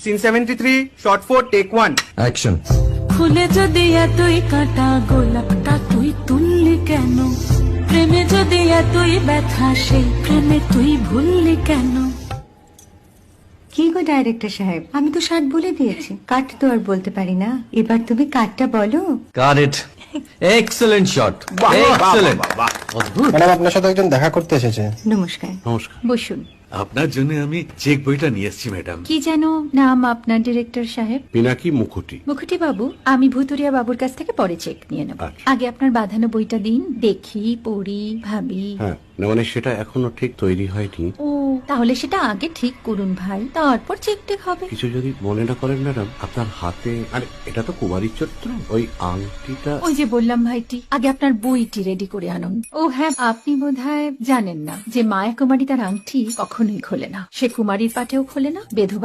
Scene 73 short 4 take 1 action. ফুলে যদি এতই কাটা গোলাপটা তুই তুললি কেন? প্রেমে যদি এতই ব্যথা সেই প্রেমে তুই ভুললি কেন? কি গো ডাইরেক্টর সাহেব, আমি তো 60 বলে দিয়েছি, কাট তো আর বলতে পারি না, এবার তুমি কাটটা বলো। Got it. Excellent shot, excellent. অদ্ভুত। ম্যাডাম আপনার সাথে একজন দেখা করতে এসেছে। নমস্কার। নমস্কার। বসুন। আপনার জন্য আমি চেক বইটা নিয়ে এসেছি ম্যাডাম। কি যেন নাম আপনার ডিরেক্টর সাহেব? পিনাকি মুখোটি। মুখুটি বাবু, আমি ভুতুরিয়া বাবুর কাছ থেকে পরে চেক নিয়ে নেব। আচ্ছা। আগে আপনার বাঁধানো বইটা দিন, দেখি, পড়ি, ভাবি। হ্যাঁ, না মানে সেটা এখনো ঠিক তৈরি হয়নি। ও, তাহলে সেটা আগে ঠিক করুন ভাই, তারপর চেক টেক হবে। কিছু যদি মনে না করেন ম্যাডাম, আপনার হাতে, আরে এটা তো কুমারীর চরিত্র, ওই আংটিটা। ওই যে বললাম ভাইটি, আগে আপনার বইটি রেডি করে আনুন। ও হ্যাঁ, আপনি বোধহয় জানেন না যে মায়া কুমারী তার আংটি কখনোই খোলে না, সে কুমারীর পাটেও খোলে না, বেধবা